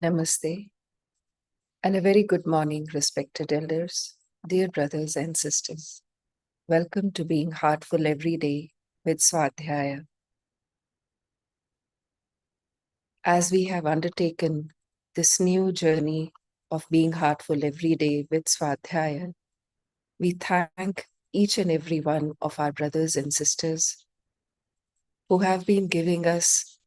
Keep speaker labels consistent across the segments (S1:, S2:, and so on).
S1: Namaste, and a very good morning, respected elders, dear brothers and sisters. Welcome to Being Heartful Every Day with Swadhyaya. As we have undertaken this new journey of being heartful every day with Swadhyaya, we thank each and every one of our brothers and sisters who have been giving us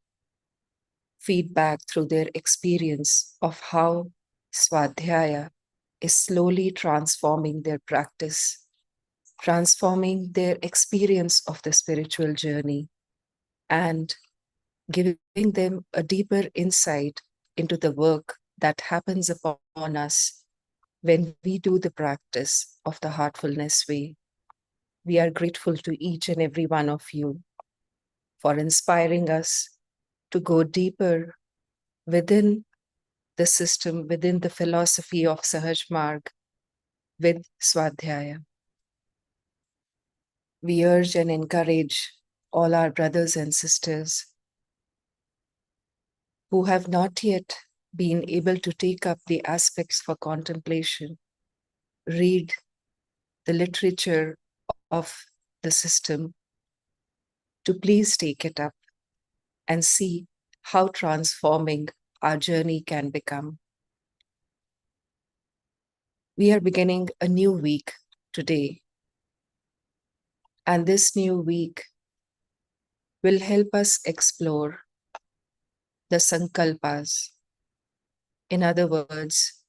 S1: feedback through their experience of how Swadhyaya is slowly transforming their practice, transforming their experience of the spiritual journey, and giving them a deeper insight into the work that happens upon us when we do the practice of the Heartfulness Way. We are grateful to each and every one of you for inspiring us to go deeper within the system, within the philosophy of Sahaj Marg with Swadhyaya. We urge and encourage all our brothers and sisters who have not yet been able to take up the aspects for contemplation, read the literature of the system, to please take it up and see how transforming our journey can become. We are beginning a new week today, and this new week will help us explore the Sankalpas. In other words,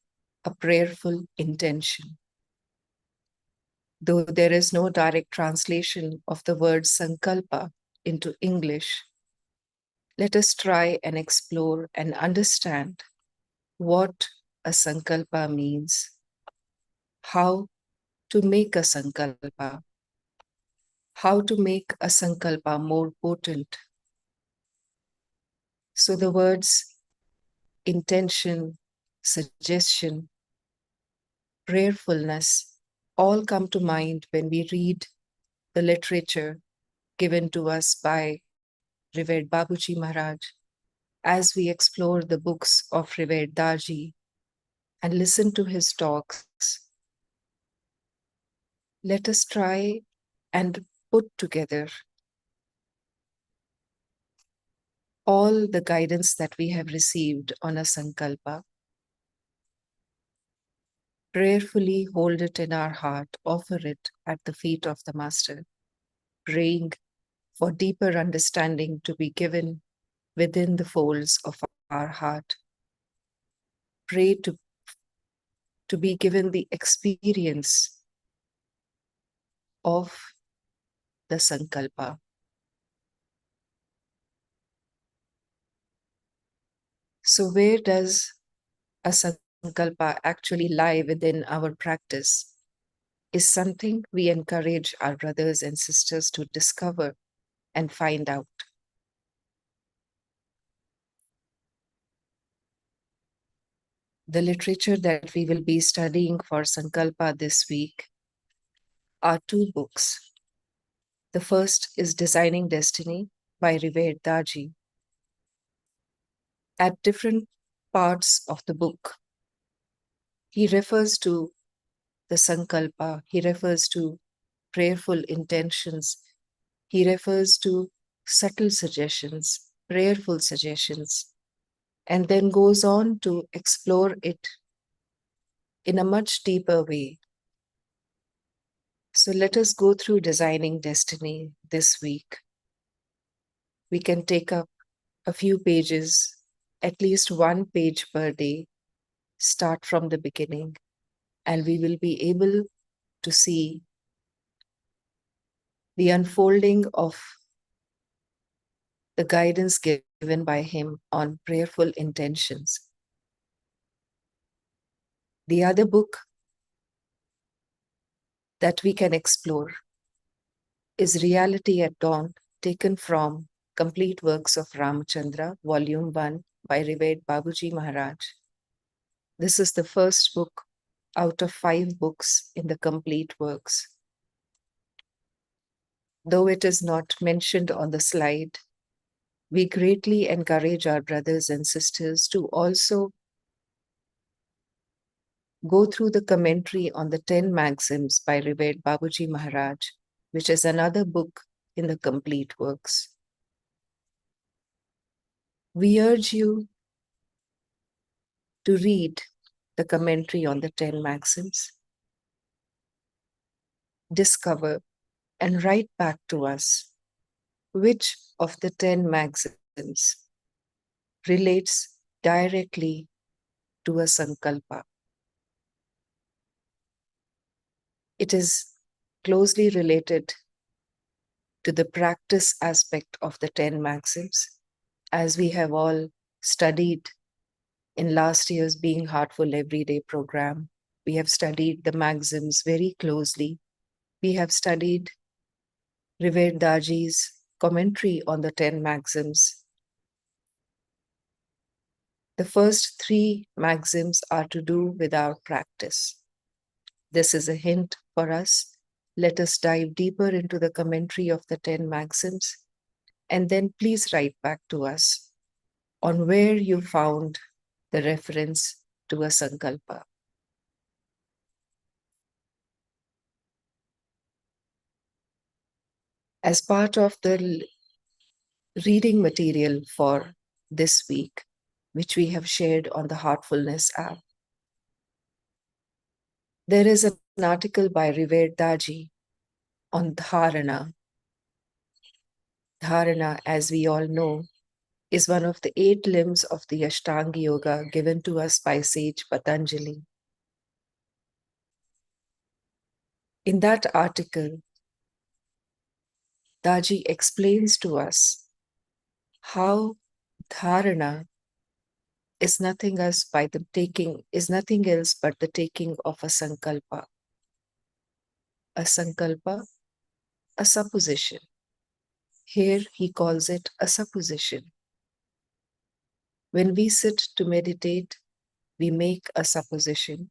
S1: a prayerful intention. Though there is no direct translation of the word Sankalpa into English, let us try and explore and understand what a Sankalpa means, how to make a Sankalpa, how to make a Sankalpa more potent. So the words intention, suggestion, prayerfulness all come to mind when we read the literature given to us by Revered Babuji Maharaj, as we explore the books of Revered Daji and listen to his talks. Let us try and put together all the guidance that we have received on a Sankalpa, prayerfully hold it in our heart, offer it at the feet of the Master, praying for deeper understanding to be given within the folds of our heart. Pray to be given the experience of the Sankalpa. So where does a Sankalpa actually lie within our practice is something we encourage our brothers and sisters to discover and find out. The literature that we will be studying for Sankalpa this week are two books. The first is Designing Destiny by Revered Daji. At different parts of the book, he refers to the Sankalpa, he refers to prayerful intentions, he refers to subtle suggestions, prayerful suggestions, and then goes on to explore it in a much deeper way. So let us go through Designing Destiny this week. We can take up a few pages, at least one page per day, start from the beginning, and we will be able to see the unfolding of the guidance given by him on prayerful intentions. The other book that we can explore is Reality at Dawn, taken from Complete Works of Ramachandra, Volume 1 by Revered Babuji Maharaj. This is the first book out of 5 books in the Complete Works. Though it is not mentioned on the slide, we greatly encourage our brothers and sisters to also go through the commentary on the 10 Maxims by Revered Babuji Maharaj, which is another book in the complete works. We urge you to read the commentary on the 10 Maxims, discover and write back to us which of the 10 Maxims relates directly to a Sankalpa. It is closely related to the practice aspect of the 10 Maxims, as we have all studied in last year's Being Heartful Every Day program. We have studied the Maxims very closely. We have studied Revered Daji's commentary on the 10 Maxims. The first 3 Maxims are to do with our practice. This is a hint for us. Let us dive deeper into the commentary of the 10 Maxims, and then please write back to us on where you found the reference to a Sankalpa. As part of the reading material for this week, which we have shared on the Heartfulness app, there is an article by Revered Daji on dharana. Dharana, as we all know, is one of the 8 limbs of the Ashtanga Yoga given to us by sage Patanjali. In that article, Daji explains to us how dharana is nothing else but the taking of a sankalpa. A sankalpa, a supposition. Here he calls it a supposition. When we sit to meditate, we make a supposition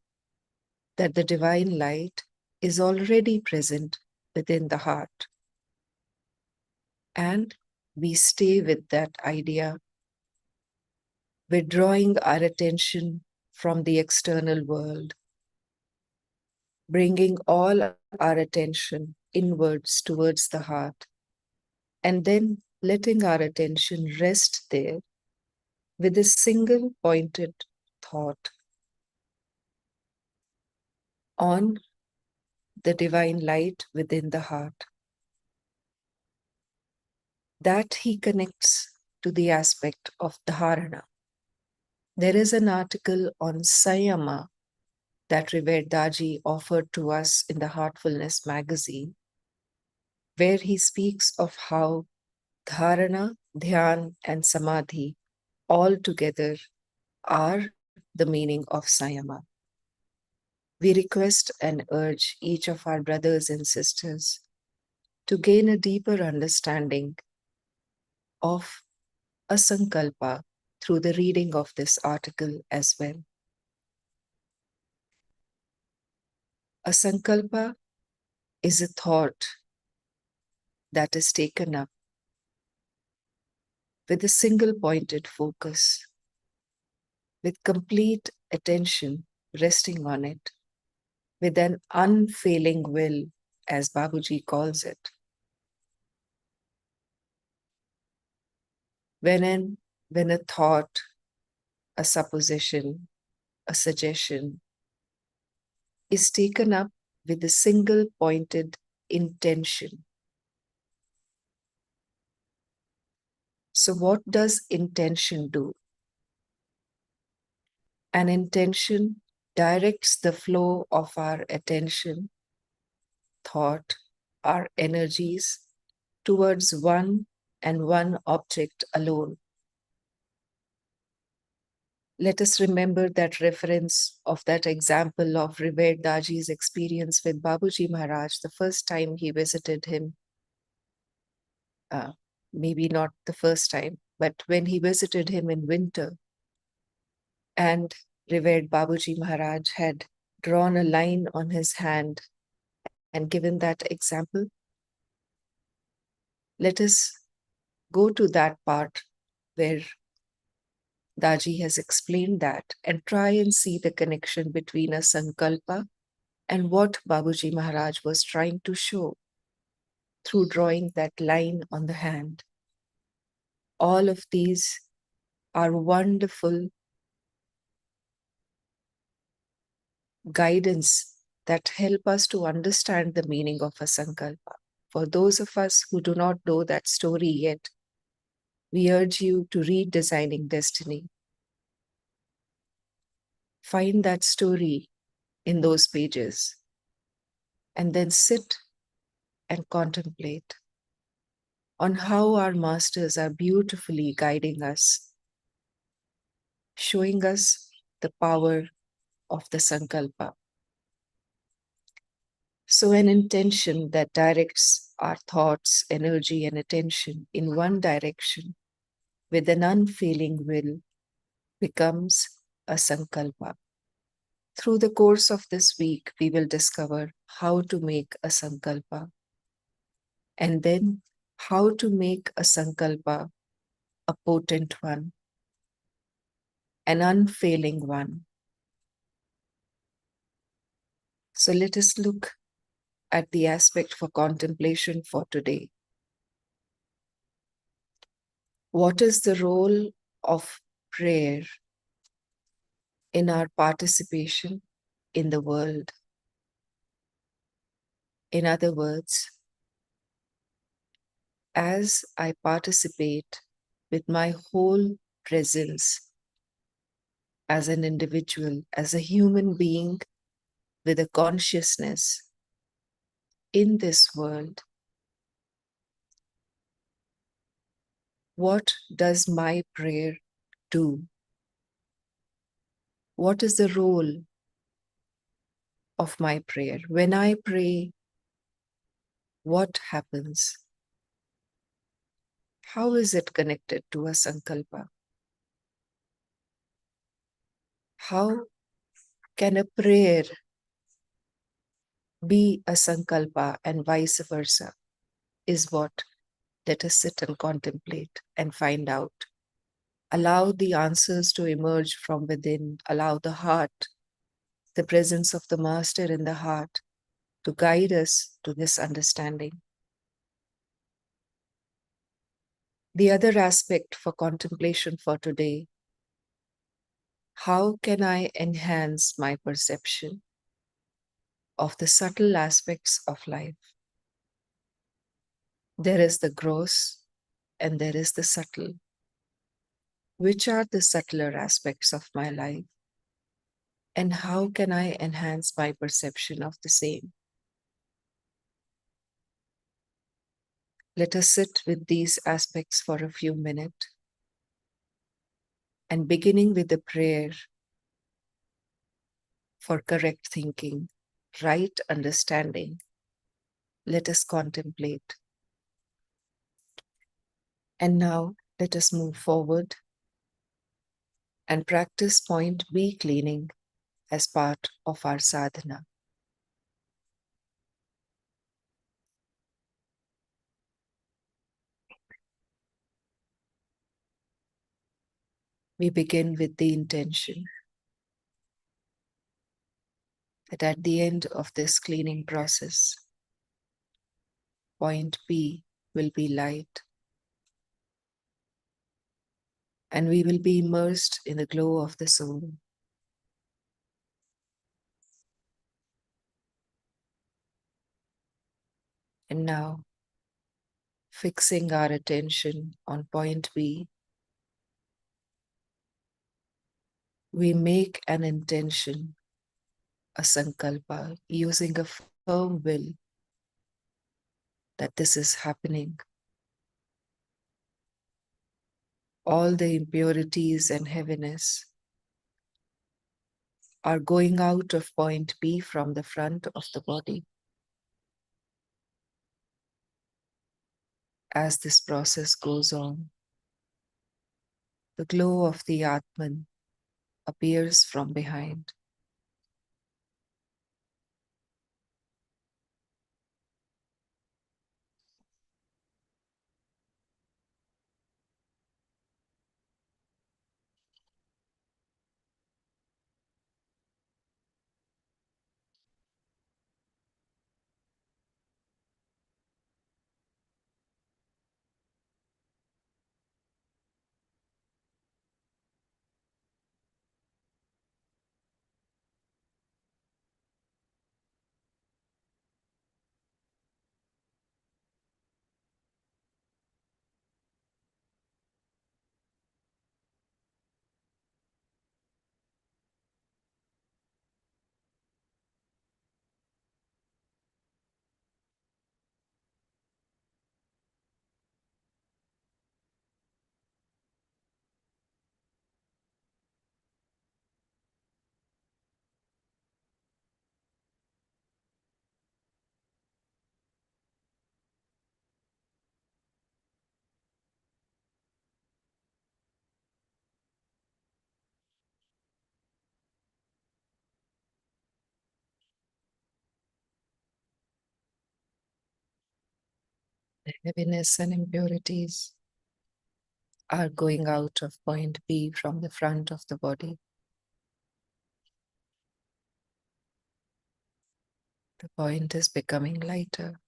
S1: that the divine light is already present within the heart. And we stay with that idea, withdrawing our attention from the external world, bringing all our attention inwards towards the heart, and then letting our attention rest there with a single pointed thought on the divine light within the heart. That he connects to the aspect of dharana. There is an article on Sayama that Revered Daji offered to us in the Heartfulness magazine, where he speaks of how dharana, dhyan, and samadhi all together are the meaning of Sayama. We request and urge each of our brothers and sisters to gain a deeper understanding of a sankalpa through the reading of this article as well. A sankalpa is a thought that is taken up with a single pointed focus, with complete attention resting on it, with an unfailing will, as Babuji calls it. When a thought, a supposition, a suggestion is taken up with a single pointed intention. So what does intention do? An intention directs the flow of our attention, thought, our energies towards one and one object alone. Let us remember that reference of that example of Revered Daji's experience with Babuji Maharaj the first time he visited him. Maybe not the first time, but when he visited him in winter, and Revered Babuji Maharaj had drawn a line on his hand and given that example. Let us go to that part where Daji has explained that, and try and see the connection between a Sankalpa and what Babuji Maharaj was trying to show through drawing that line on the hand. All of these are wonderful guidance that help us to understand the meaning of a Sankalpa. For those of us who do not know that story yet, we urge you to read Designing Destiny. Find that story in those pages and then sit and contemplate on how our masters are beautifully guiding us, showing us the power of the Sankalpa. So, an intention that directs our thoughts, energy, and attention in one direction with an unfailing will becomes a Sankalpa. Through the course of this week, we will discover how to make a Sankalpa and then how to make a Sankalpa a potent one, an unfailing one. So let us look at the aspect for contemplation for today. What is the role of prayer in our participation in the world? In other words, as I participate with my whole presence as an individual, as a human being with a consciousness in this world, what does my prayer do? What is the role of my prayer? When I pray, what happens? How is it connected to a Sankalpa? How can a prayer be a Sankalpa and vice versa? Is what let us sit and contemplate and find out. Allow the answers to emerge from within. Allow the heart, the presence of the Master in the heart, to guide us to this understanding. The other aspect for contemplation for today: how can I enhance my perception of the subtle aspects of life? There is the gross and there is the subtle. Which are the subtler aspects of my life? And how can I enhance my perception of the same? Let us sit with these aspects for a few minutes. And beginning with the prayer for correct thinking, right understanding, let us contemplate. And now let us move forward and practice point B cleaning as part of our sadhana. We begin with the intention that at the end of this cleaning process, point B will be light, and we will be immersed in the glow of the soul. And now, fixing our attention on point B, we make an intention, a sankalpa, using a firm will that this is happening. All the impurities and heaviness are going out of point B from the front of the body. As this process goes on, the glow of the Atman appears from behind. The heaviness and impurities are going out of point B from the front of the body. The point is becoming lighter.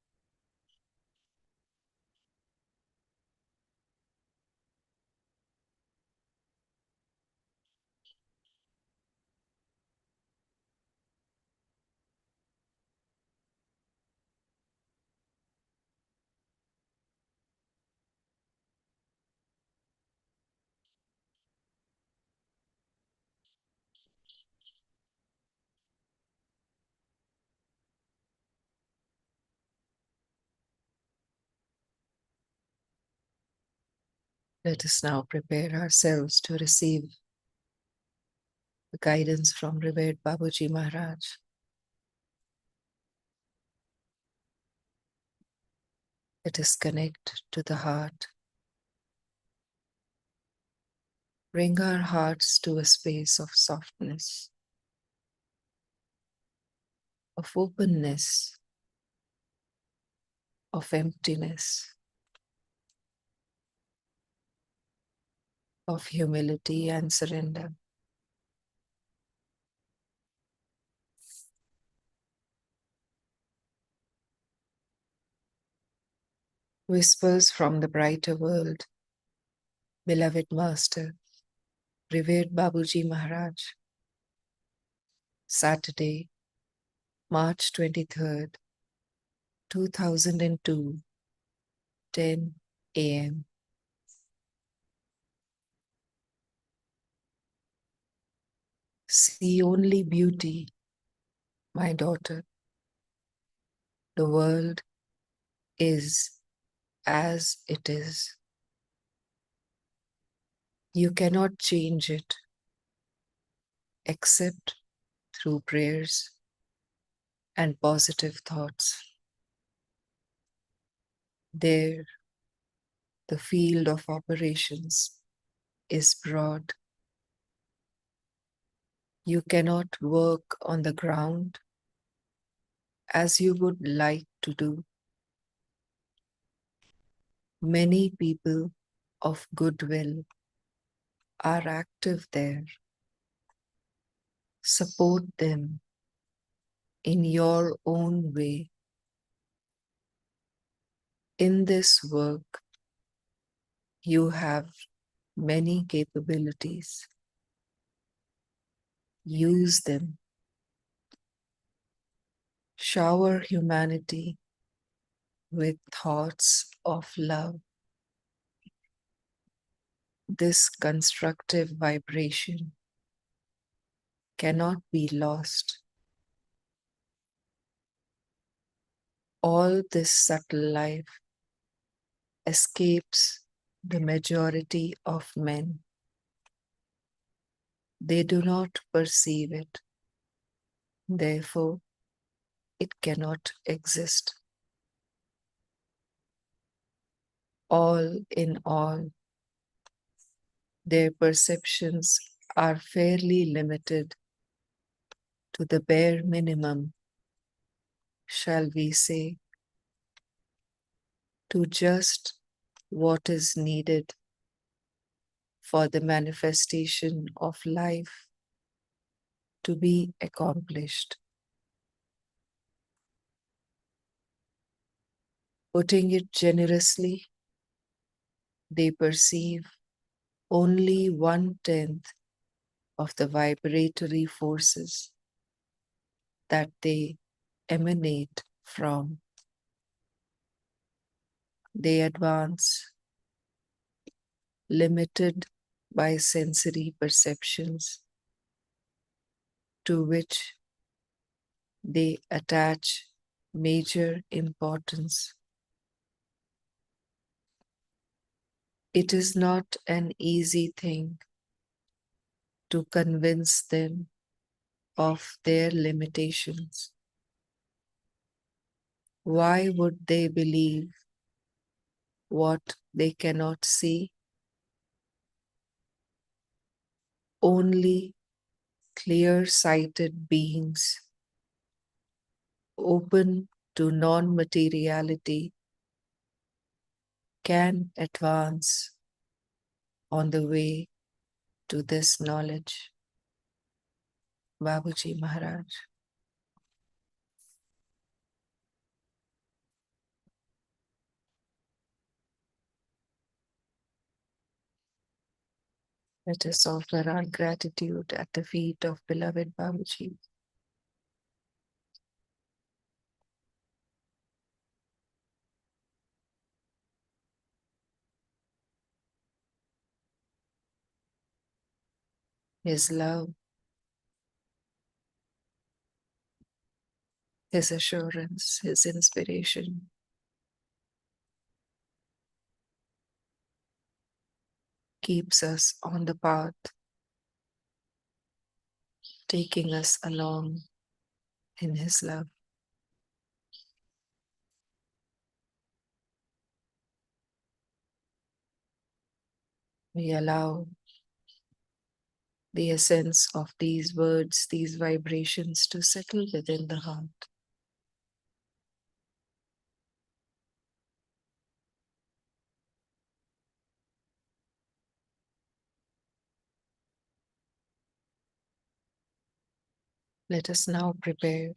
S1: Let us now prepare ourselves to receive the guidance from revered Babuji Maharaj. Let us connect to the heart. Bring our hearts to a space of softness, of openness, of emptiness, of humility and surrender. Whispers from the brighter world, beloved Master, revered Babuji Maharaj. Saturday, March 23rd, 2002, 10 a.m. See only beauty, my daughter. The world is as it is. You cannot change it except through prayers and positive thoughts. There, the field of operations is broad. You cannot work on the ground as you would like to do. Many people of goodwill are active there. Support them in your own way. In this work, you have many capabilities. Use them. Shower humanity with thoughts of love. This constructive vibration cannot be lost. All this subtle life escapes the majority of men. They do not perceive it. Therefore, it cannot exist. All in all, their perceptions are fairly limited to the bare minimum, shall we say, to just what is needed for the manifestation of life to be accomplished. Putting it generously, they perceive only 1/10 of the vibratory forces that they emanate from. They advance, limited by sensory perceptions, to which they attach major importance. It is not an easy thing to convince them of their limitations. Why would they believe what they cannot see? Only clear-sighted beings, open to non-materiality, can advance on the way to this knowledge. Babuji Maharaj. Let us offer our gratitude at the feet of beloved Babuji. His love, His assurance, His inspiration keeps us on the path, taking us along in His love. We allow the essence of these words, these vibrations to settle within the heart. Let us now prepare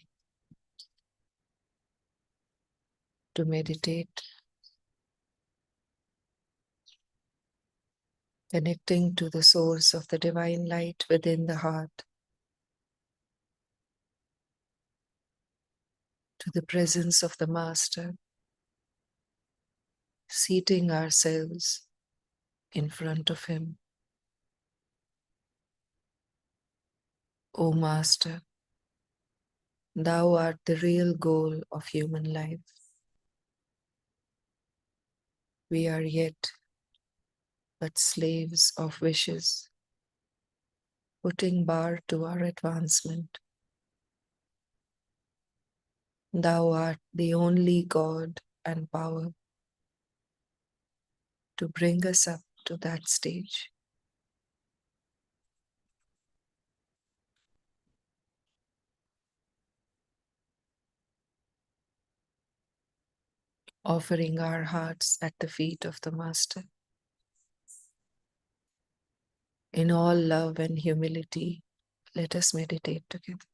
S1: to meditate, connecting to the source of the divine light within the heart, to the presence of the Master, seating ourselves in front of Him. O Master, Thou art the real goal of human life. We are yet but slaves of wishes, putting bar to our advancement. Thou art the only God and power to bring us up to that stage. Offering our hearts at the feet of the Master. In all love and humility, let us meditate together.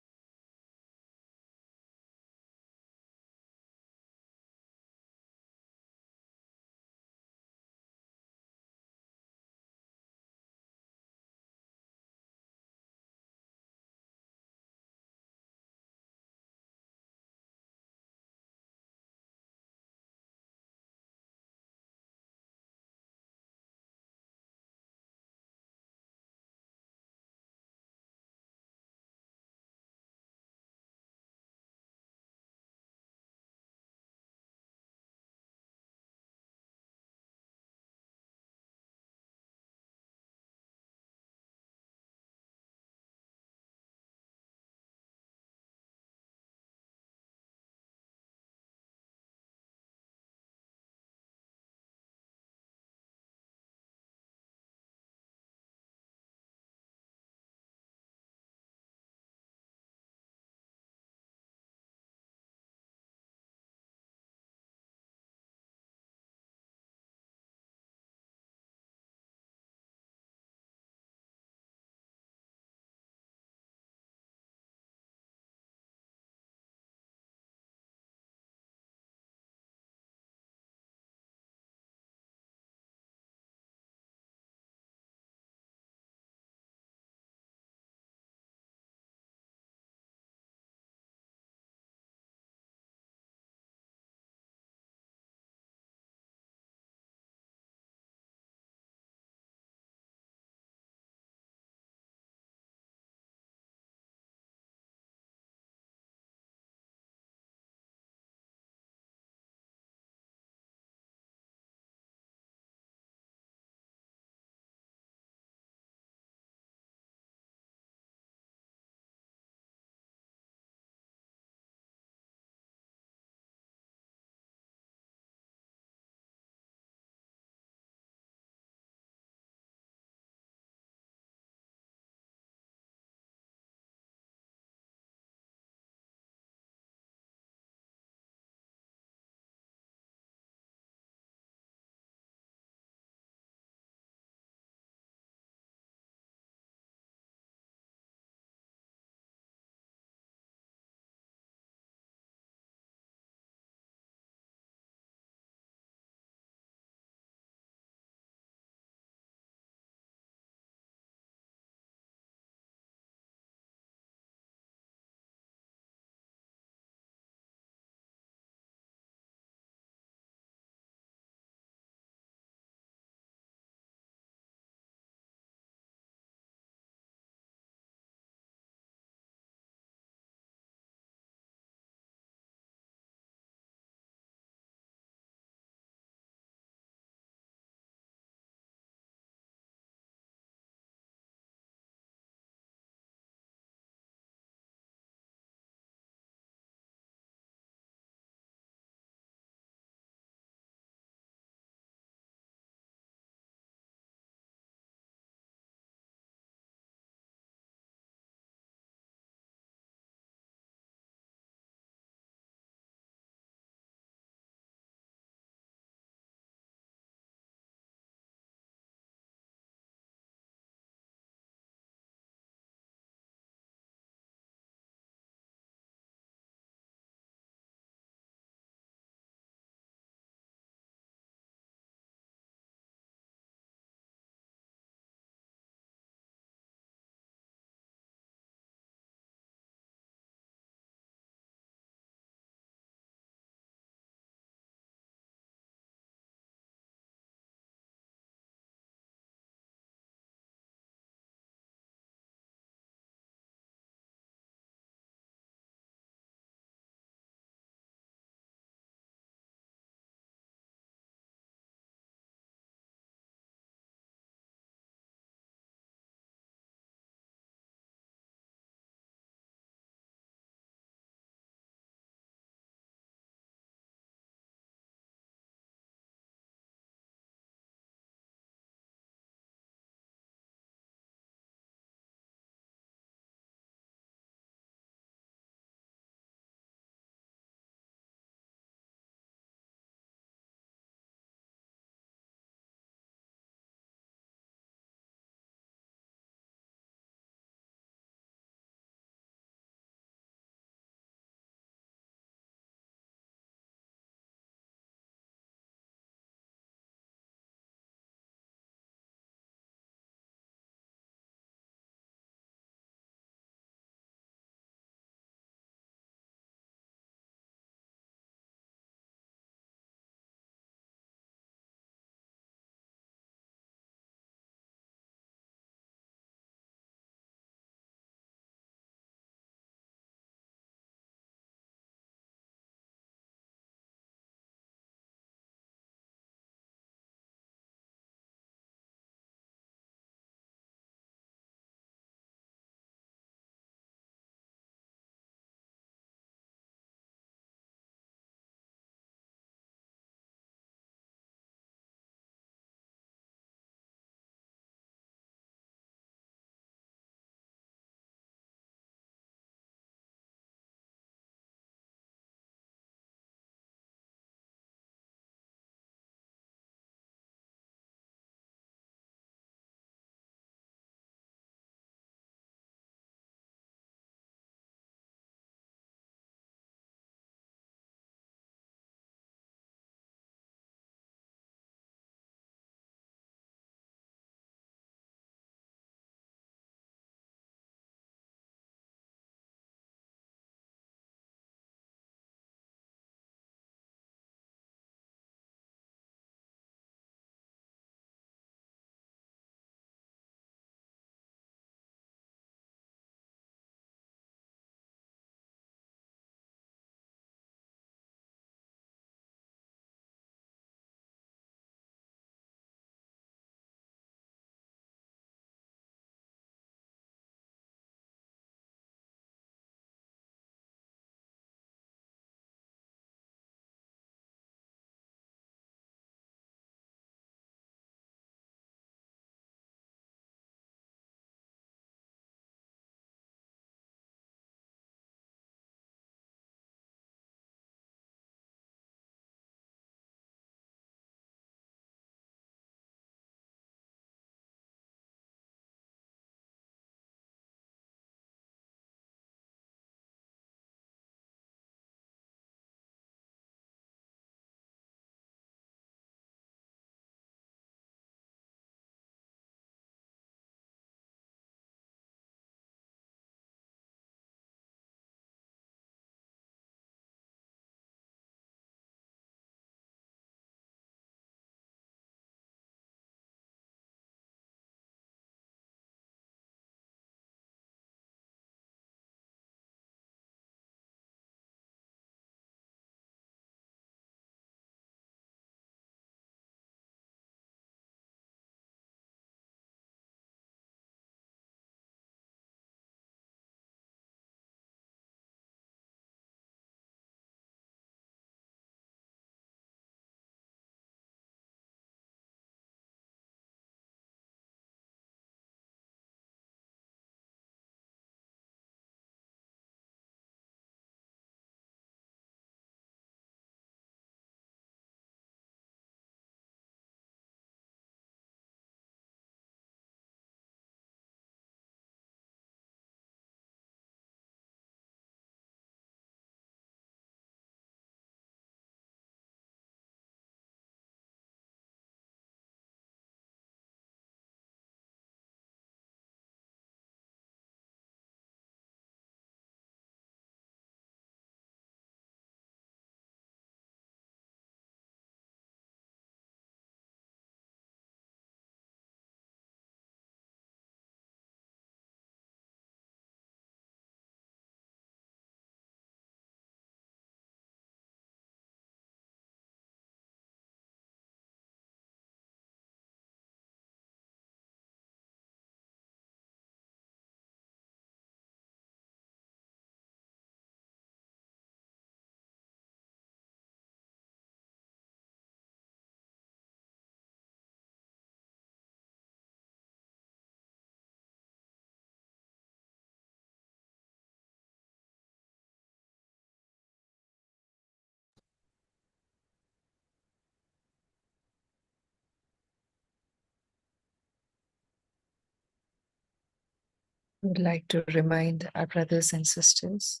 S1: would like to remind our brothers and sisters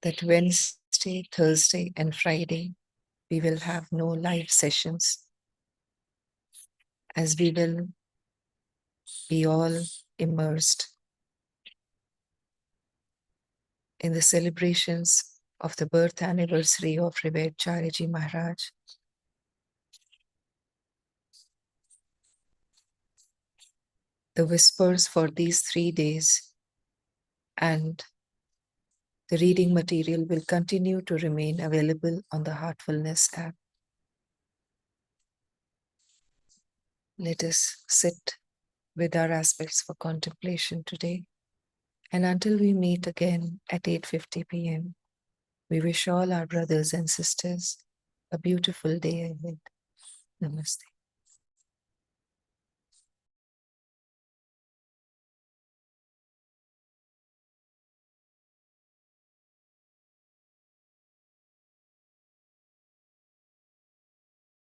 S1: that Wednesday, Thursday, and Friday, we will have no live sessions, as we will be all immersed in the celebrations of the birth anniversary of revered Chariji Maharaj. The whispers for these 3 days and the reading material will continue to remain available on the Heartfulness app. Let us sit with our aspects for contemplation today. And until we meet again at 8:50 p.m., we wish all our brothers and sisters a beautiful day ahead. Namaste.